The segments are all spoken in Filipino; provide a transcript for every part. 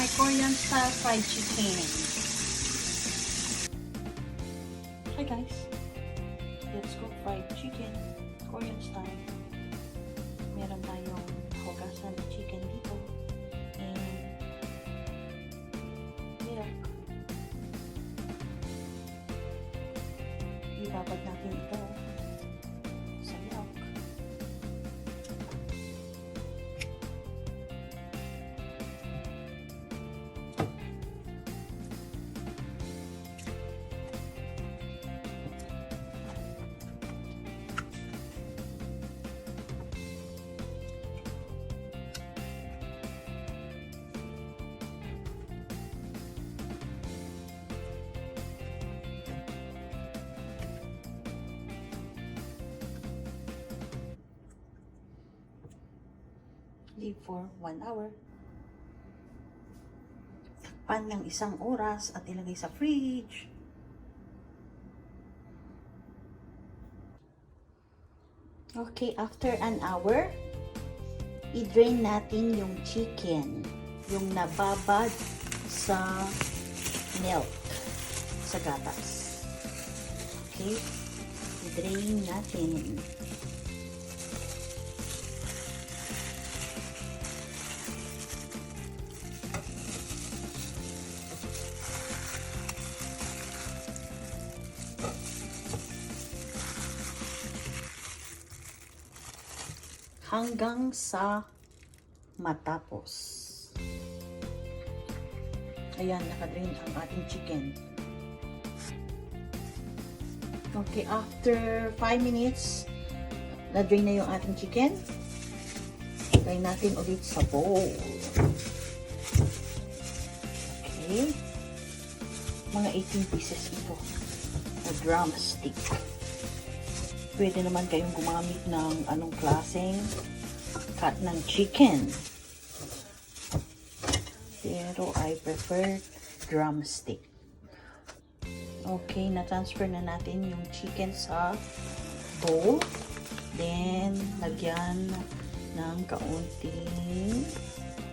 my Korean style fried chicken. Hi guys, let's cook fried chicken, Korean style. Meron tayong hugasan na chicken dito and milk. Ibabad natin ito sa milk. Leave for 1 hour. Takpan ng 1 oras at ilagay sa fridge. Okay, after an hour, i-drain natin yung chicken, yung nababad sa milk, sa gatas. Okay, i-drain natin. Hanggang sa matapos. Ayan, nakadrain ang ating chicken. Okay, after 5 minutes, na-drain na yung ating chicken. Lagay natin ulit sa bowl. Okay. Mga 18 pieces ito. A drumstick. Pwede naman kayong gumamit ng anong klaseng cut ng chicken. Pero I prefer drumstick. Okay, na-transfer na natin yung chicken sa bowl. Then, lagyan ng kaunting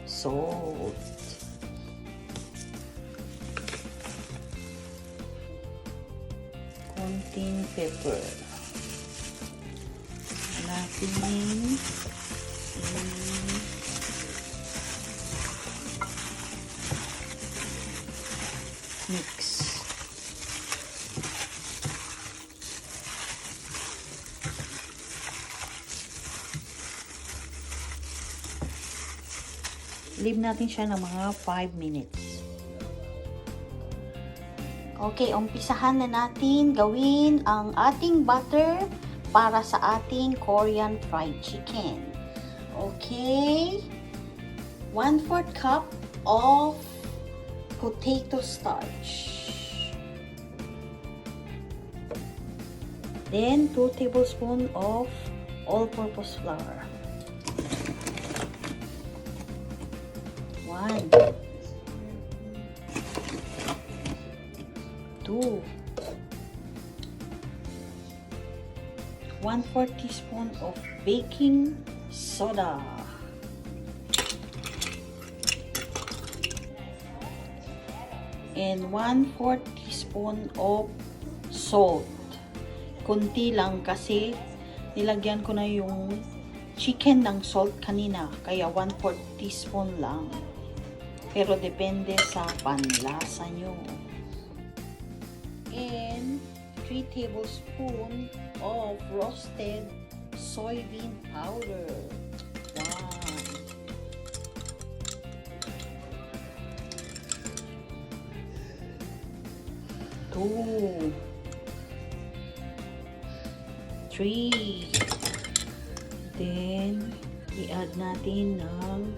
salt. Konting pepper. Natin mix. Leave natin siya ng mga 5 minutes. Okay, umpisahan na natin gawin ang ating butter para sa ating Korean fried chicken. Okay, 1/4 cup of potato starch. Then 2 tablespoons of all-purpose flour. 1, 2, 1/4 teaspoon of baking soda. And 1/4 teaspoon of salt. Kunti lang kasi nilagyan ko na yung chicken ng salt kanina. Kaya 1/4 teaspoon lang. Pero depende sa panlasa nyo. And 3 tablespoons of roasted soybean powder. 1, 2, 3. Then, i-add natin ng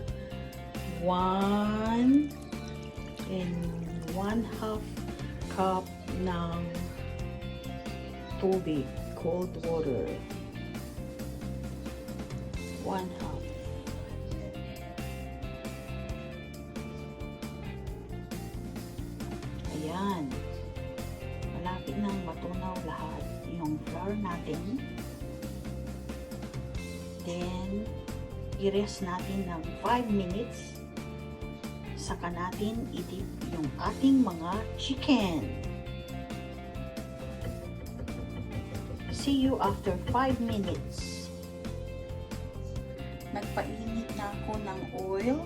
1 and 1/2 cup ng tubig, cold water. 1/2. Ayan. Malapit nang matunaw lahat yung flour natin. Then, i-rest natin ng 5 minutes saka natin i-dip yung ating mga chicken. See you after 5 minutes. Nagpainit na ako ng oil.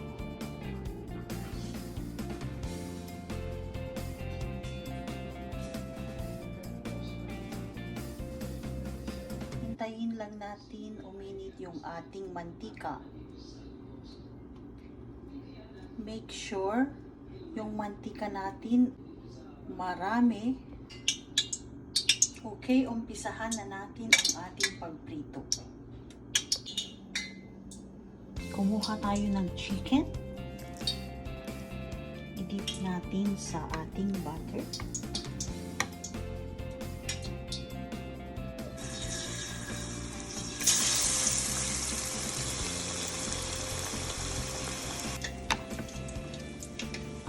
Hintayin lang natin uminit yung ating mantika. Make sure yung mantika natin marami. Okay, umpisahan na natin ang ating pagprito. Kumuha tayo ng chicken. I-dip natin sa ating butter.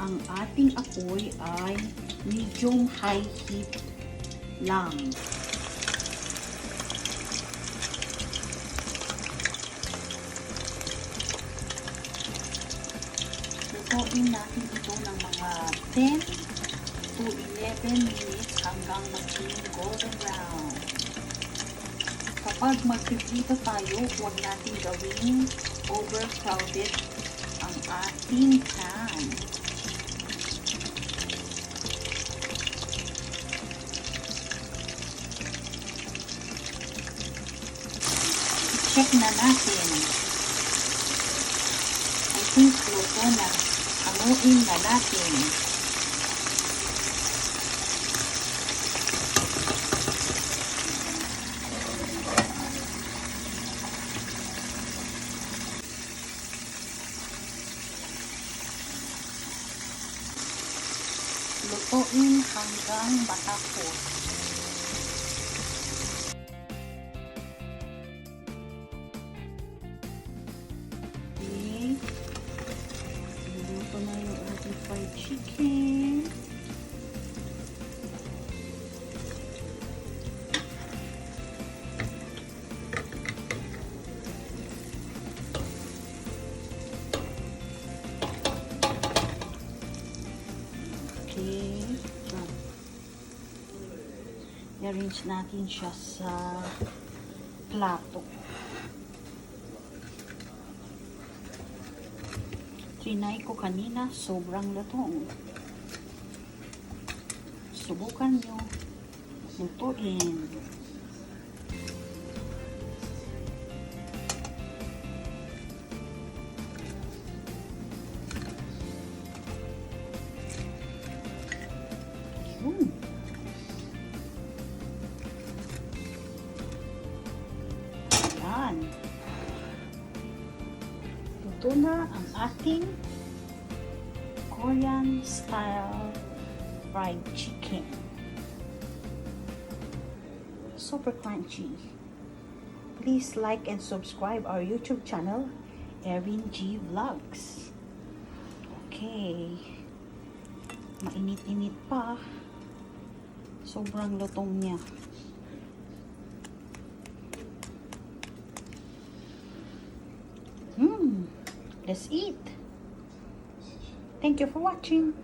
Ang ating apoy ay medium high heat lang. Lutuin natin ito ng mga 10 to 11 minutes hanggang maging golden brown. Kapag magpiprito tayo, huwag natin gawing overcrowded ang ating pan. Check na natin. I think luto na. Hanguin na natin. Lutuin hanggang matapos. Luto na yung ating fried chicken. Okay. I-arrange natin siya sa plato. Trinay ko kanina, sobrang lutong. Subukan nyo. Lutuin. Yan. Ito na ang ating Korean style fried chicken. Super crunchy. Please like and subscribe our YouTube channel, Erin G Vlogs. Okay. Mainit-init pa. Sobrang lutong niya. Let's eat. Thank you for watching.